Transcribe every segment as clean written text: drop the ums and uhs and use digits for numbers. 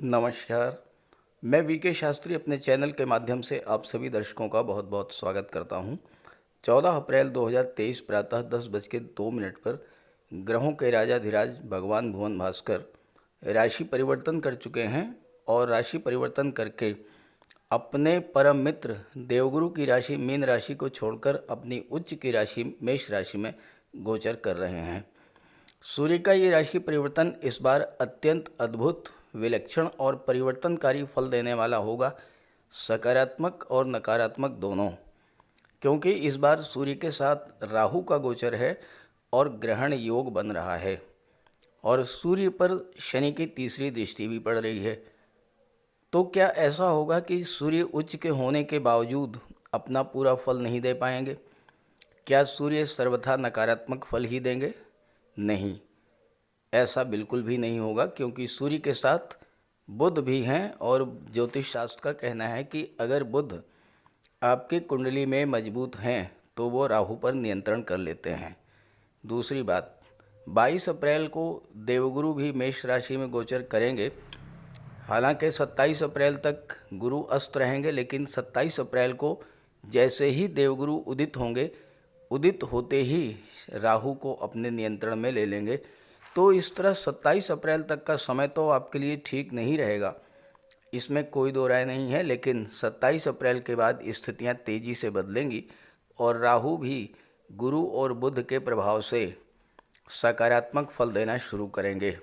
नमस्कार। मैं वीके शास्त्री अपने चैनल के माध्यम से आप सभी दर्शकों का बहुत बहुत स्वागत करता हूं। 14 अप्रैल 2023 प्रातः 10:02 पर ग्रहों के राजाधिराज भगवान भुवन भास्कर राशि परिवर्तन कर चुके हैं और राशि परिवर्तन करके अपने परम मित्र देवगुरु की राशि मीन राशि को छोड़कर अपनी उच्च की राशि मेष राशि में गोचर कर रहे हैं। सूर्य का ये राशि परिवर्तन इस बार अत्यंत अद्भुत, विलक्षण और परिवर्तनकारी फल देने वाला होगा, सकारात्मक और नकारात्मक दोनों। क्योंकि इस बार सूर्य के साथ राहु का गोचर है और ग्रहण योग बन रहा है और सूर्य पर शनि की तीसरी दृष्टि भी पड़ रही है। तो क्या ऐसा होगा कि सूर्य उच्च के होने के बावजूद अपना पूरा फल नहीं दे पाएंगे? क्या सूर्य सर्वथा नकारात्मक फल ही देंगे? नहीं, ऐसा बिल्कुल भी नहीं होगा, क्योंकि सूर्य के साथ बुध भी हैं और ज्योतिष शास्त्र का कहना है कि अगर बुध आपकी कुंडली में मजबूत हैं तो वो राहु पर नियंत्रण कर लेते हैं। दूसरी बात, 22 अप्रैल को देवगुरु भी मेष राशि में गोचर करेंगे। हालांकि 27 अप्रैल तक गुरु अस्त रहेंगे, लेकिन 27 अप्रैल को जैसे ही देवगुरु उदित होंगे, उदित होते ही राहु को अपने नियंत्रण में ले लेंगे। तो इस तरह 27 अप्रैल तक का समय तो आपके लिए ठीक नहीं रहेगा, इसमें कोई दो राय नहीं है। लेकिन 27 अप्रैल के बाद स्थितियां तेज़ी से बदलेंगी और राहु भी गुरु और बुध के प्रभाव से सकारात्मक फल देना शुरू करेंगे।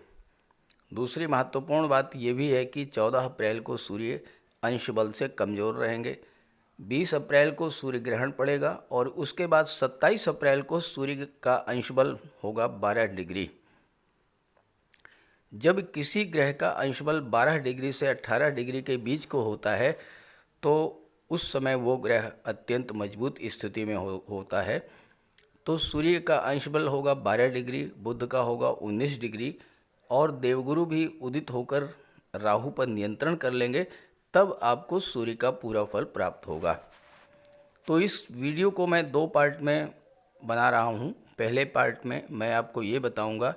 दूसरी महत्वपूर्ण बात यह भी है कि 14 अप्रैल को सूर्य अंश बल से कमज़ोर रहेंगे। 20 अप्रैल को सूर्य ग्रहण पड़ेगा और उसके बाद 27 अप्रैल को सूर्य का अंश बल होगा 12 डिग्री। जब किसी ग्रह का अंश बल 12 डिग्री से 18 डिग्री के बीच को होता है तो उस समय वो ग्रह अत्यंत मजबूत स्थिति में होता है। तो सूर्य का अंश बल होगा 12 डिग्री, बुध का होगा 19 डिग्री और देवगुरु भी उदित होकर राहु पर नियंत्रण कर लेंगे, तब आपको सूर्य का पूरा फल प्राप्त होगा। तो इस वीडियो को मैं 2 पार्ट में बना रहा हूँ। पहले पार्ट में मैं आपको ये बताऊँगा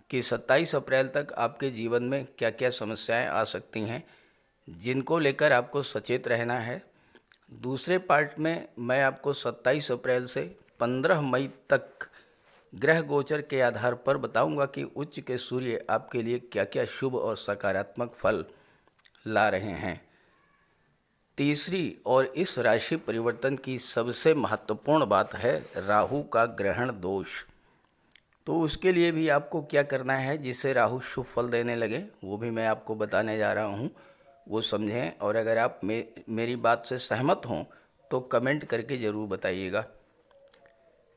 कि 27 अप्रैल तक आपके जीवन में क्या क्या समस्याएं आ सकती हैं, जिनको लेकर आपको सचेत रहना है। दूसरे पार्ट में मैं आपको 27 अप्रैल से 15 मई तक ग्रह गोचर के आधार पर बताऊंगा कि उच्च के सूर्य आपके लिए क्या क्या शुभ और सकारात्मक फल ला रहे हैं। तीसरी और इस राशि परिवर्तन की सबसे महत्वपूर्ण बात है राहु का ग्रहण दोष। तो उसके लिए भी आपको क्या करना है जिससे राहु शुभ फल देने लगे, वो भी मैं आपको बताने जा रहा हूँ, वो समझें। और अगर आप मेरी बात से सहमत हों तो कमेंट करके ज़रूर बताइएगा।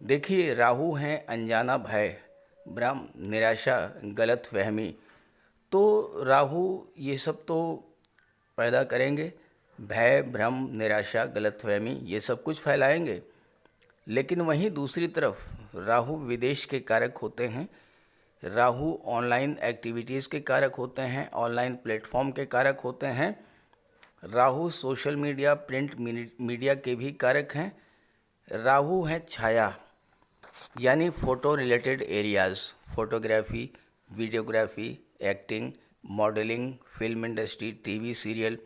देखिए, राहु हैं अनजाना भय, भ्रम, निराशा, गलतफहमी। तो राहु ये सब तो पैदा करेंगे, भय, भ्रम, निराशा, गलतफहमी ये सब कुछ फैलाएंगे। लेकिन वहीं दूसरी तरफ राहु विदेश के कारक होते हैं, राहु ऑनलाइन एक्टिविटीज़ के कारक होते हैं, ऑनलाइन प्लेटफॉर्म के कारक होते हैं, Rahu social media, print media के भी कारक हैं। राहु हैं छाया, यानी photo related areas, photography, videography, acting, modelling, film industry, TV serial,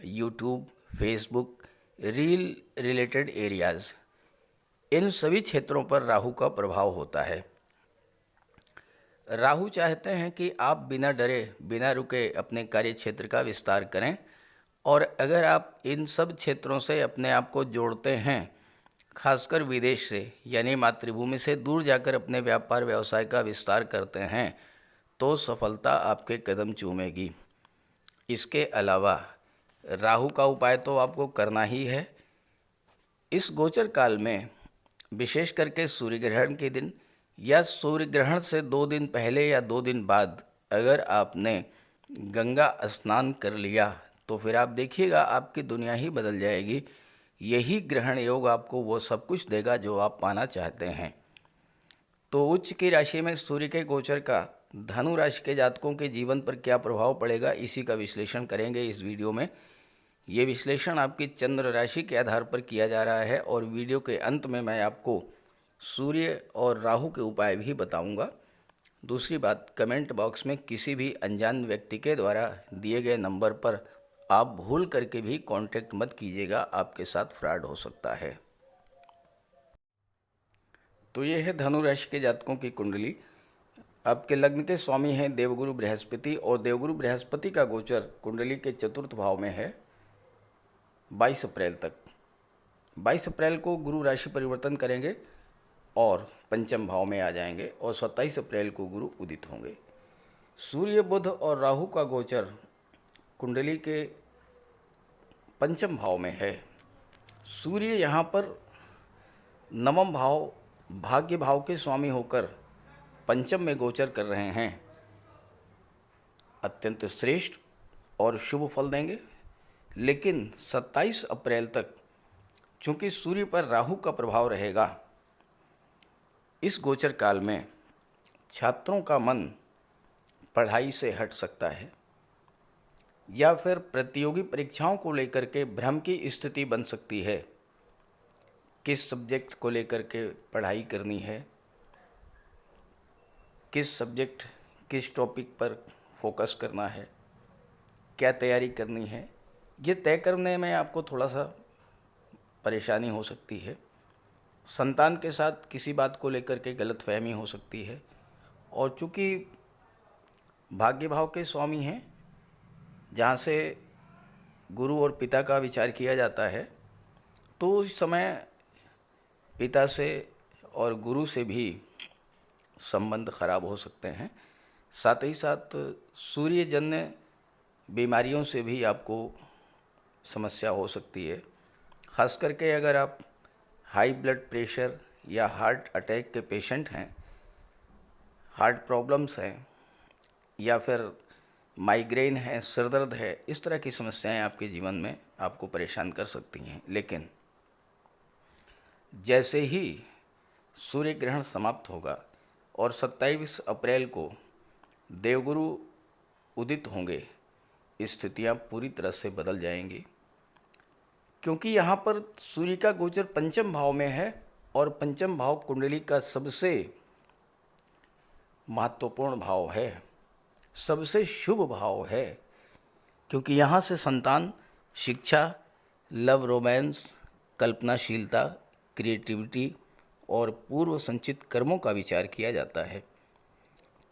YouTube, Facebook, reel related areas, इन सभी क्षेत्रों पर राहु का प्रभाव होता है। राहु चाहते हैं कि आप बिना डरे, बिना रुके अपने कार्य क्षेत्र का विस्तार करें, और अगर आप इन सब क्षेत्रों से अपने आप को जोड़ते हैं, खासकर विदेश से यानी मातृभूमि से दूर जाकर अपने व्यापार व्यवसाय का विस्तार करते हैं, तो सफलता आपके कदम चूमेगी। इसके अलावा राहु का उपाय तो आपको करना ही है। इस गोचर काल में विशेष करके सूर्य ग्रहण के दिन या सूर्य ग्रहण से 2 दिन पहले या 2 दिन बाद अगर आपने गंगा स्नान कर लिया तो फिर आप देखिएगा आपकी दुनिया ही बदल जाएगी। यही ग्रहण योग आपको वो सब कुछ देगा जो आप पाना चाहते हैं। तो उच्च की राशि में सूर्य के गोचर का धनु राशि के जातकों के जीवन पर क्या प्रभाव पड़ेगा, इसी का विश्लेषण करेंगे इस वीडियो में। ये विश्लेषण आपकी चंद्र राशि के आधार पर किया जा रहा है और वीडियो के अंत में मैं आपको सूर्य और राहु के उपाय भी बताऊंगा। दूसरी बात, कमेंट बॉक्स में किसी भी अनजान व्यक्ति के द्वारा दिए गए नंबर पर आप भूल करके भी कांटेक्ट मत कीजिएगा, आपके साथ फ्रॉड हो सकता है। तो ये है धनु राशि के जातकों की कुंडली। आपके लग्न के स्वामी हैं देवगुरु बृहस्पति, और देवगुरु बृहस्पति का गोचर कुंडली के चतुर्थ भाव में है 22 अप्रैल तक। 22 अप्रैल को गुरु राशि परिवर्तन करेंगे और पंचम भाव में आ जाएंगे, और 27 अप्रैल को गुरु उदित होंगे। सूर्य, बुध और राहु का गोचर कुंडली के पंचम भाव में है। सूर्य यहाँ पर नवम भाव भाग्य भाव के स्वामी होकर पंचम में गोचर कर रहे हैं। अत्यंत श्रेष्ठ और शुभ फल देंगे। लेकिन 27 अप्रैल तक चूंकि सूर्य पर राहु का प्रभाव रहेगा, इस गोचर काल में छात्रों का मन पढ़ाई से हट सकता है, या फिर प्रतियोगी परीक्षाओं को लेकर के भ्रम की स्थिति बन सकती है। किस सब्जेक्ट को लेकर के पढ़ाई करनी है, किस सब्जेक्ट किस टॉपिक पर फोकस करना है, क्या तैयारी करनी है, ये तय करने में आपको थोड़ा सा परेशानी हो सकती है। संतान के साथ किसी बात को लेकर के गलतफहमी हो सकती है। और चूँकि भाग्य भाव के स्वामी हैं, जहाँ से गुरु और पिता का विचार किया जाता है, तो उस समय पिता से और गुरु से भी संबंध खराब हो सकते हैं। साथ ही साथ सूर्यजन्य बीमारियों से भी आपको समस्या हो सकती है। खास करके अगर आप हाई ब्लड प्रेशर या हार्ट अटैक के पेशेंट हैं, हार्ट प्रॉब्लम्स हैं, या फिर माइग्रेन है, सिर दर्द है, इस तरह की समस्याएं आपके जीवन में आपको परेशान कर सकती हैं। लेकिन जैसे ही सूर्य ग्रहण समाप्त होगा और 27 अप्रैल को देवगुरु उदित होंगे, स्थितियां पूरी तरह से बदल जाएंगी। क्योंकि यहाँ पर सूर्य का गोचर पंचम भाव में है, और पंचम भाव कुंडली का सबसे महत्वपूर्ण भाव है, सबसे शुभ भाव है। क्योंकि यहाँ से संतान, शिक्षा, लव, रोमांस, कल्पनाशीलता, क्रिएटिविटी और पूर्व संचित कर्मों का विचार किया जाता है।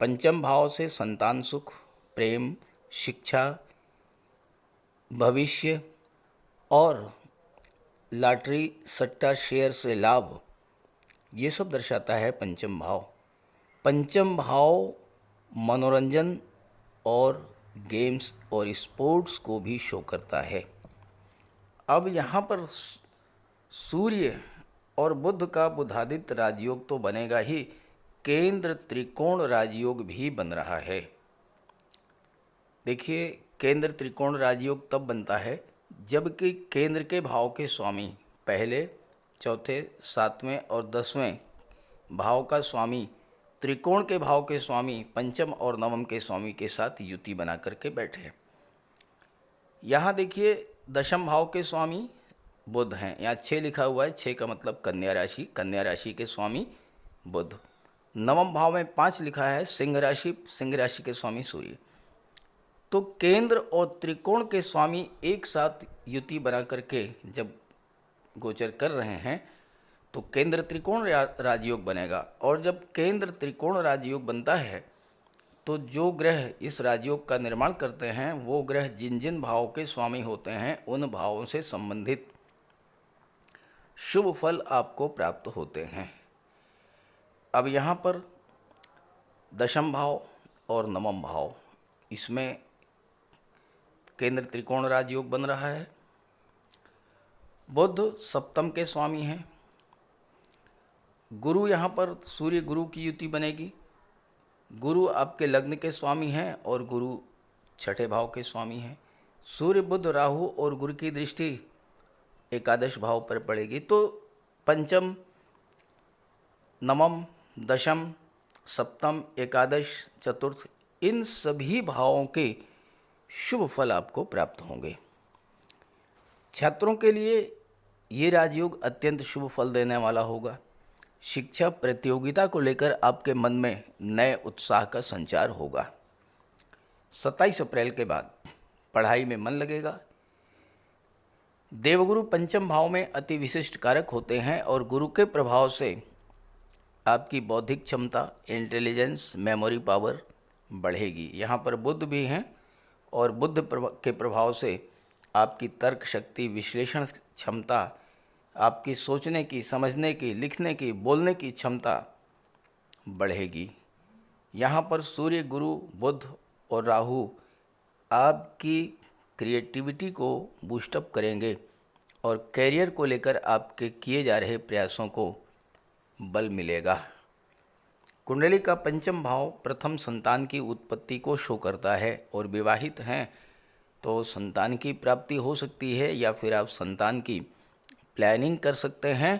पंचम भाव से संतान सुख, प्रेम, शिक्षा, भविष्य और लॉटरी, सट्टा, शेयर से लाभ, ये सब दर्शाता है पंचम भाव। पंचम भाव मनोरंजन और गेम्स और स्पोर्ट्स को भी शो करता है। अब यहाँ पर सूर्य और बुध का बुधादित्य राजयोग तो बनेगा ही, केंद्र त्रिकोण राजयोग भी बन रहा है। देखिए, केंद्र त्रिकोण राजयोग तब बनता है जबकि केंद्र के भाव के स्वामी पहले, चौथे, सातवें और 10वें भाव का स्वामी त्रिकोण के भाव के स्वामी पंचम और नवम के स्वामी के साथ युति बना करके बैठे। यहाँ देखिए, दशम भाव के स्वामी बुध हैं। यहाँ 6 लिखा हुआ है, 6 का मतलब कन्या राशि, कन्या राशि के स्वामी बुध। नवम भाव में 5 लिखा है, सिंह राशि, सिंह राशि के स्वामी सूर्य। तो केंद्र और त्रिकोण के स्वामी एक साथ युति बना करके जब गोचर कर रहे हैं, तो केंद्र त्रिकोण राजयोग बनेगा। और जब केंद्र त्रिकोण राजयोग बनता है, तो जो ग्रह इस राजयोग का निर्माण करते हैं, वो ग्रह जिन जिन भावों के स्वामी होते हैं, उन भावों से संबंधित शुभ फल आपको प्राप्त होते हैं। अब यहाँ पर दशम भाव और नवम भाव, इसमें केंद्र त्रिकोण राजयोग बन रहा है। बुध सप्तम के स्वामी हैं। गुरु, यहाँ पर सूर्य गुरु की युति बनेगी। गुरु आपके लग्न के स्वामी हैं और गुरु छठे भाव के स्वामी हैं। सूर्य, बुध, राहु और गुरु की दृष्टि एकादश भाव पर पड़ेगी। तो पंचम, नवम, दशम, सप्तम, एकादश, चतुर्थ, इन सभी भावों के शुभ फल आपको प्राप्त होंगे। छात्रों के लिए ये राजयोग अत्यंत शुभ फल देने वाला होगा। शिक्षा प्रतियोगिता को लेकर आपके मन में नए उत्साह का संचार होगा। 27 अप्रैल के बाद पढ़ाई में मन लगेगा। देवगुरु पंचम भाव में अति विशिष्ट कारक होते हैं और गुरु के प्रभाव से आपकी बौद्धिक क्षमता, इंटेलिजेंस, मेमोरी पावर बढ़ेगी। यहाँ पर बुध भी हैं और बुध के प्रभाव से आपकी तर्क शक्ति, विश्लेषण क्षमता, आपकी सोचने की, समझने की, लिखने की, बोलने की क्षमता बढ़ेगी। यहाँ पर सूर्य, गुरु, बुध और राहु आपकी क्रिएटिविटी को बूस्टअप करेंगे और कैरियर को लेकर आपके किए जा रहे प्रयासों को बल मिलेगा। कुंडली का पंचम भाव प्रथम संतान की उत्पत्ति को शो करता है और विवाहित हैं तो संतान की प्राप्ति हो सकती है या फिर आप संतान की प्लानिंग कर सकते हैं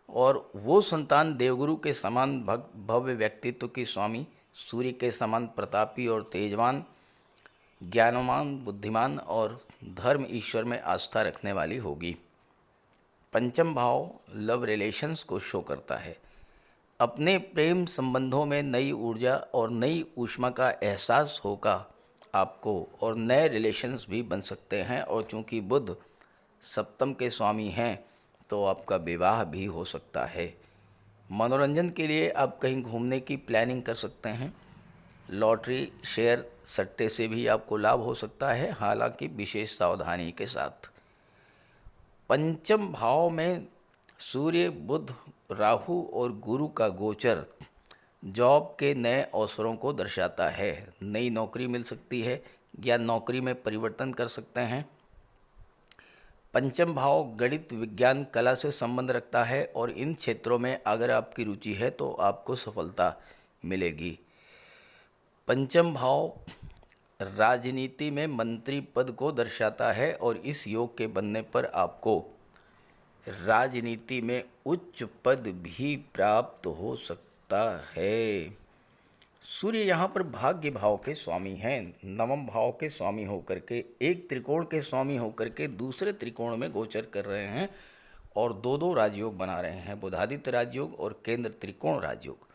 और वो संतान देवगुरु के समान भव्य व्यक्तित्व की स्वामी, सूर्य के समान प्रतापी और तेजवान, ज्ञानवान, बुद्धिमान और धर्म ईश्वर में आस्था रखने वाली होगी। पंचम भाव लव रिलेशंस को शो करता है। अपने प्रेम संबंधों में नई ऊर्जा और नई ऊष्मा का एहसास होगा आपको और नए रिलेशंस भी बन सकते हैं और चूंकि बुध सप्तम के स्वामी हैं तो आपका विवाह भी हो सकता है। मनोरंजन के लिए आप कहीं घूमने की प्लानिंग कर सकते हैं। लॉटरी, शेयर, सट्टे से भी आपको लाभ हो सकता है, हालांकि विशेष सावधानी के साथ। पंचम भाव में सूर्य, बुध, राहु और गुरु का गोचर जॉब के नए अवसरों को दर्शाता है। नई नौकरी मिल सकती है या नौकरी में परिवर्तन कर सकते हैं। पंचम भाव गणित, विज्ञान, कला से संबंध रखता है और इन क्षेत्रों में अगर आपकी रुचि है तो आपको सफलता मिलेगी। पंचम भाव राजनीति में मंत्री पद को दर्शाता है और इस योग के बनने पर आपको राजनीति में उच्च पद भी प्राप्त हो सकता है। सूर्य यहाँ पर भाग्य भाव के स्वामी हैं, नवम भाव के स्वामी होकर के, एक त्रिकोण के स्वामी होकर के दूसरे त्रिकोण में गोचर कर रहे हैं और दो राजयोग बना रहे हैं, बुधादित्य राजयोग और केंद्र त्रिकोण राजयोग।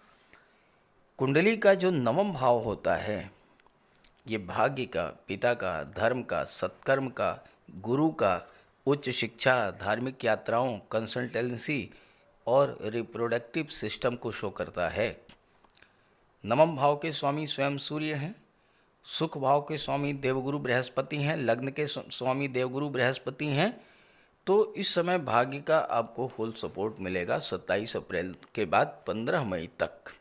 कुंडली का जो नवम भाव होता है ये भाग्य का, पिता का, धर्म का, सत्कर्म का, गुरु का, उच्च शिक्षा, धार्मिक यात्राओं, कंसल्टेंसी और रिप्रोडक्टिव सिस्टम को शो करता है। नवम भाव के स्वामी स्वयं सूर्य हैं। सुख भाव के स्वामी देवगुरु बृहस्पति हैं। लग्न के स्वामी देवगुरु बृहस्पति हैं। तो इस समय भाग्य का आपको फुल सपोर्ट मिलेगा 27 अप्रैल के बाद 15 मई तक।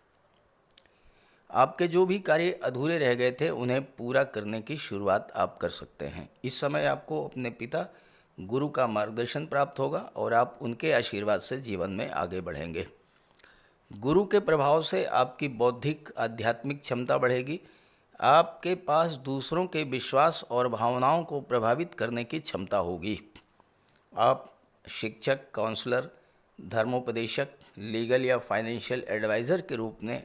आपके जो भी कार्य अधूरे रह गए थे उन्हें पूरा करने की शुरुआत आप कर सकते हैं। इस समय आपको अपने पिता गुरु का मार्गदर्शन प्राप्त होगा और आप उनके आशीर्वाद से जीवन में आगे बढ़ेंगे। गुरु के प्रभाव से आपकी बौद्धिक, आध्यात्मिक क्षमता बढ़ेगी। आपके पास दूसरों के विश्वास और भावनाओं को प्रभावित करने की क्षमता होगी। आप शिक्षक, काउंसलर, धर्मोपदेशक, लीगल या फाइनेंशियल एडवाइज़र के रूप में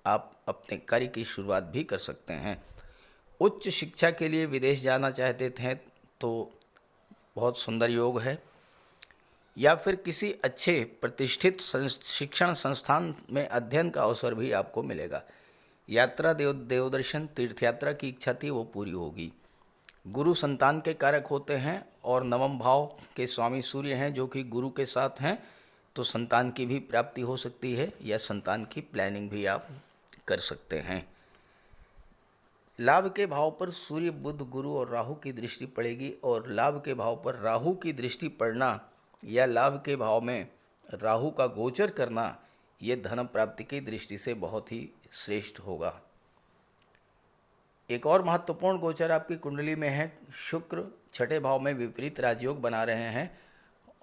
आप अपने कार्य की शुरुआत भी कर सकते हैं। उच्च शिक्षा के लिए विदेश जाना चाहते थे तो बहुत सुंदर योग है, या फिर किसी अच्छे प्रतिष्ठित शिक्षण संस्थान में अध्ययन का अवसर भी आपको मिलेगा। यात्रा, देवदर्शन, तीर्थ यात्रा की इच्छा थी वो पूरी होगी। गुरु संतान के कारक होते हैं और नवम भाव के स्वामी सूर्य हैं जो कि गुरु के साथ हैं, तो संतान की भी प्राप्ति हो सकती है या संतान की प्लानिंग भी आप कर सकते हैं। लाभ के भाव पर सूर्य, बुध, गुरु और राहु की दृष्टि पड़ेगी और लाभ के भाव पर राहु की दृष्टि पड़ना या लाभ के भाव में राहु का गोचर करना ये धन प्राप्ति की दृष्टि से बहुत ही श्रेष्ठ होगा। एक और महत्वपूर्ण गोचर आपकी कुंडली में है। शुक्र छठे भाव में विपरीत राजयोग बना रहे हैं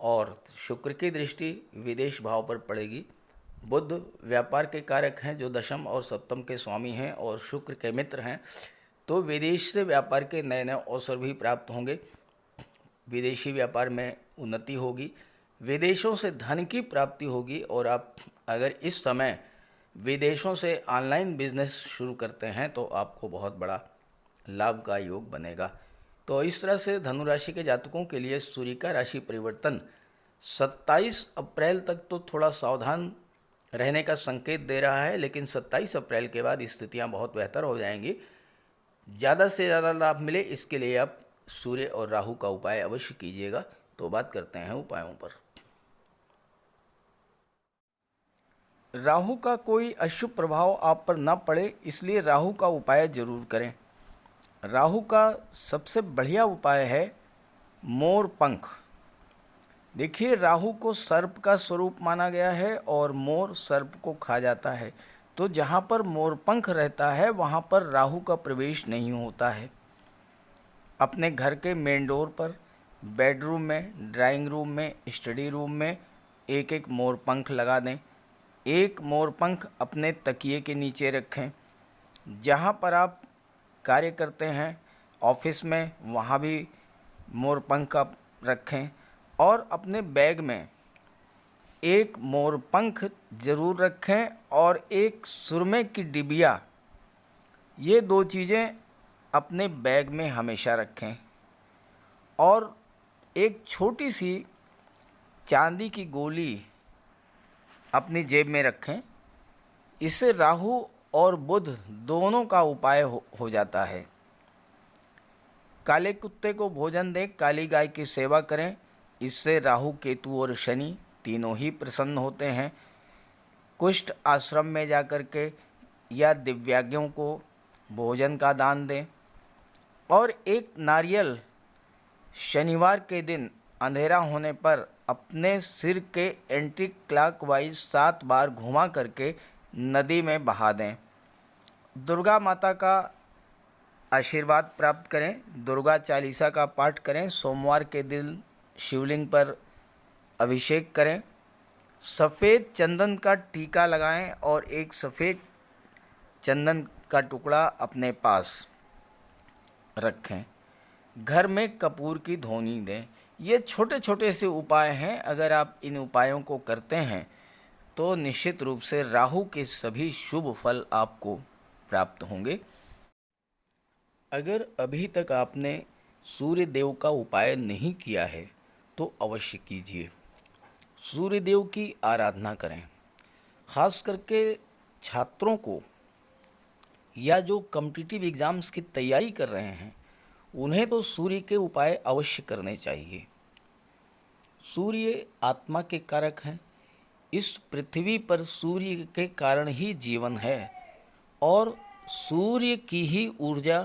और शुक्र की दृष्टि विदेश भाव पर पड़ेगी। बुध व्यापार के कारक हैं जो दशम और सप्तम के स्वामी हैं और शुक्र के मित्र हैं, तो विदेश से व्यापार के नए नए अवसर भी प्राप्त होंगे। विदेशी व्यापार में उन्नति होगी, विदेशों से धन की प्राप्ति होगी और आप अगर इस समय विदेशों से ऑनलाइन बिजनेस शुरू करते हैं तो आपको बहुत बड़ा लाभ का योग बनेगा। तो इस तरह से धनु राशि के जातकों के लिए सूर्य का राशि परिवर्तन 27 अप्रैल तक तो थोड़ा सावधान रहने का संकेत दे रहा है, लेकिन 27 अप्रैल के बाद स्थितियां बहुत बेहतर हो जाएंगी। ज़्यादा से ज़्यादा लाभ मिले इसके लिए आप सूर्य और राहु का उपाय अवश्य कीजिएगा। तो बात करते हैं उपायों पर। राहु का कोई अशुभ प्रभाव आप पर न पड़े, इसलिए राहु का उपाय जरूर करें। राहु का सबसे बढ़िया उपाय है मोर पंख। देखिए, राहु को सर्प का स्वरूप माना गया है और मोर सर्प को खा जाता है, तो जहाँ पर मोर पंख रहता है वहाँ पर राहु का प्रवेश नहीं होता है। अपने घर के मेन डोर पर, बेडरूम में, ड्राइंग रूम में, स्टडी रूम में एक एक मोर पंख लगा दें। एक मोर पंख अपने तकिए के नीचे रखें। जहाँ पर आप कार्य करते हैं ऑफिस में, वहाँ भी मोर पंख आप रखें। और अपने बैग में एक मोर पंख ज़रूर रखें और एक सुरमे की डिबिया, ये दो चीज़ें अपने बैग में हमेशा रखें। और एक छोटी सी चांदी की गोली अपनी जेब में रखें। इससे राहु और बुध दोनों का उपाय हो जाता है। काले कुत्ते को भोजन दें, काली गाय की सेवा करें। इससे राहु, केतु और शनि तीनों ही प्रसन्न होते हैं। कुष्ठ आश्रम में जाकर के या दिव्यांगों को भोजन का दान दें। और एक नारियल शनिवार के दिन अंधेरा होने पर अपने सिर के एंटी क्लॉकवाइज 7 बार घुमा करके नदी में बहा दें। दुर्गा माता का आशीर्वाद प्राप्त करें। दुर्गा चालीसा का पाठ करें। सोमवार के दिन शिवलिंग पर अभिषेक करें। सफ़ेद चंदन का टीका लगाएं और एक सफ़ेद चंदन का टुकड़ा अपने पास रखें। घर में कपूर की धूनी दें। ये छोटे छोटे से उपाय हैं। अगर आप इन उपायों को करते हैं तो निश्चित रूप से राहु के सभी शुभ फल आपको प्राप्त होंगे। अगर अभी तक आपने सूर्य देव का उपाय नहीं किया है तो अवश्य कीजिए। सूर्य देव की आराधना करें। खास करके छात्रों को या जो कॉम्पिटिटिव एग्ज़ाम्स की तैयारी कर रहे हैं उन्हें तो सूर्य के उपाय अवश्य करने चाहिए। सूर्य आत्मा के कारक हैं। इस पृथ्वी पर सूर्य के कारण ही जीवन है और सूर्य की ही ऊर्जा,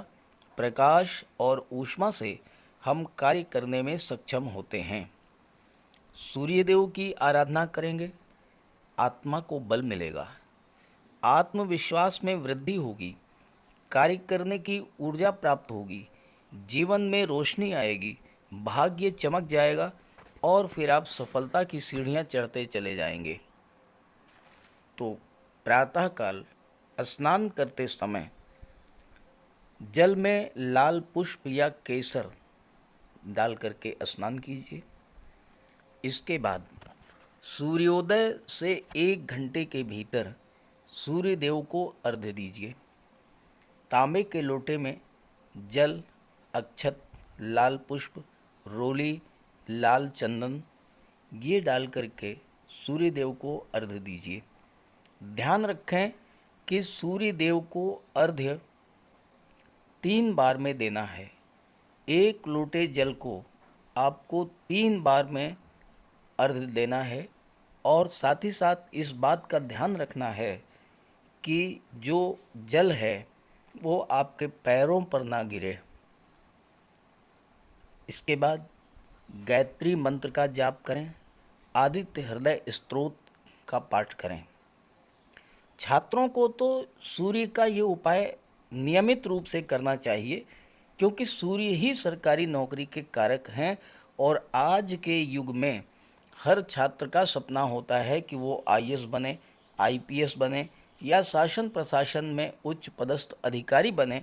प्रकाश और ऊष्मा से हम कार्य करने में सक्षम होते हैं। सूर्य देव की आराधना करेंगे, आत्मा को बल मिलेगा, आत्मविश्वास में वृद्धि होगी, कार्य करने की ऊर्जा प्राप्त होगी, जीवन में रोशनी आएगी, भाग्य चमक जाएगा और फिर आप सफलता की सीढ़ियां चढ़ते चले जाएंगे। तो प्रातःकाल स्नान करते समय जल में लाल पुष्प या केसर डाल करके स्नान कीजिए। इसके बाद सूर्योदय से 1 घंटे के भीतर सूर्य देव को अर्घ्य दीजिए। तांबे के लोटे में जल, अक्षत, लाल पुष्प, रोली, लाल चंदन ये डाल करके सूर्य देव को अर्घ्य दीजिए। ध्यान रखें कि सूर्य देव को अर्घ्य 3 बार में देना है। 1 लोटे जल को आपको 3 बार में अर्घ्य देना है और साथ ही साथ इस बात का ध्यान रखना है कि जो जल है वो आपके पैरों पर ना गिरे। इसके बाद गायत्री मंत्र का जाप करें। आदित्य हृदय स्तोत्र का पाठ करें। छात्रों को तो सूर्य का ये उपाय नियमित रूप से करना चाहिए क्योंकि सूर्य ही सरकारी नौकरी के कारक हैं और आज के युग में हर छात्र का सपना होता है कि वो आईएएस बने, आईपीएस बने या शासन प्रशासन में उच्च पदस्थ अधिकारी बने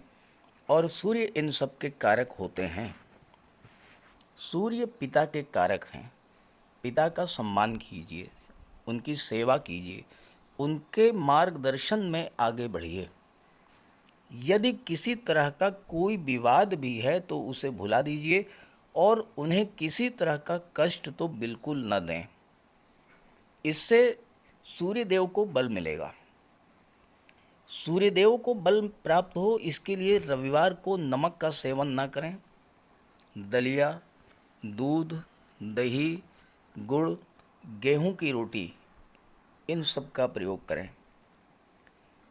और सूर्य इन सब के कारक होते हैं। सूर्य पिता के कारक हैं। पिता का सम्मान कीजिए, उनकी सेवा कीजिए, उनके मार्गदर्शन में आगे बढ़िए। यदि किसी तरह का कोई विवाद भी है तो उसे भुला दीजिए और उन्हें किसी तरह का कष्ट तो बिल्कुल न दें। इससे सूर्यदेव को बल मिलेगा। सूर्यदेव को बल प्राप्त हो इसके लिए रविवार को नमक का सेवन ना करें। दलिया, दूध, दही, गुड़, गेहूं की रोटी, इन सब का प्रयोग करें।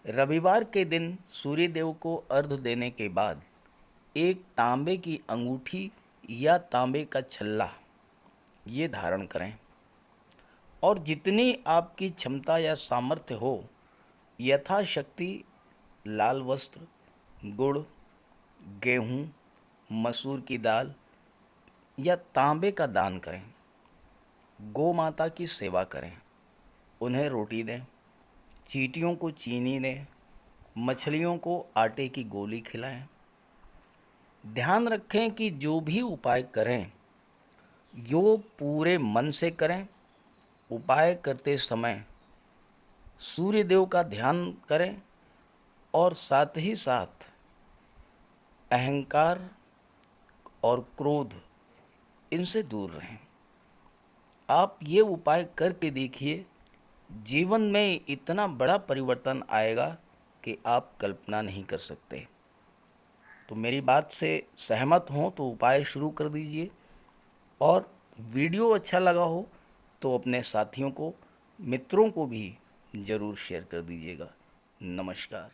रविवार के दिन सूर्यदेव को अर्घ्य देने के बाद एक तांबे की अंगूठी या तांबे का छल्ला ये धारण करें और जितनी आपकी क्षमता या सामर्थ्य हो यथाशक्ति लाल वस्त्र, गुड़, गेहूं, मसूर की दाल या तांबे का दान करें। गौ माता की सेवा करें, उन्हें रोटी दें, चींटियों को चीनी दें, मछलियों को आटे की गोली खिलाएं। ध्यान रखें कि जो भी उपाय करें यो पूरे मन से करें। उपाय करते समय सूर्यदेव का ध्यान करें और साथ ही साथ अहंकार और क्रोध इनसे दूर रहें। आप ये उपाय करके देखिए, जीवन में इतना बड़ा परिवर्तन आएगा कि आप कल्पना नहीं कर सकते। तो मेरी बात से सहमत हों तो उपाय शुरू कर दीजिए और वीडियो अच्छा लगा हो तो अपने साथियों को, मित्रों को भी ज़रूर शेयर कर दीजिएगा। नमस्कार।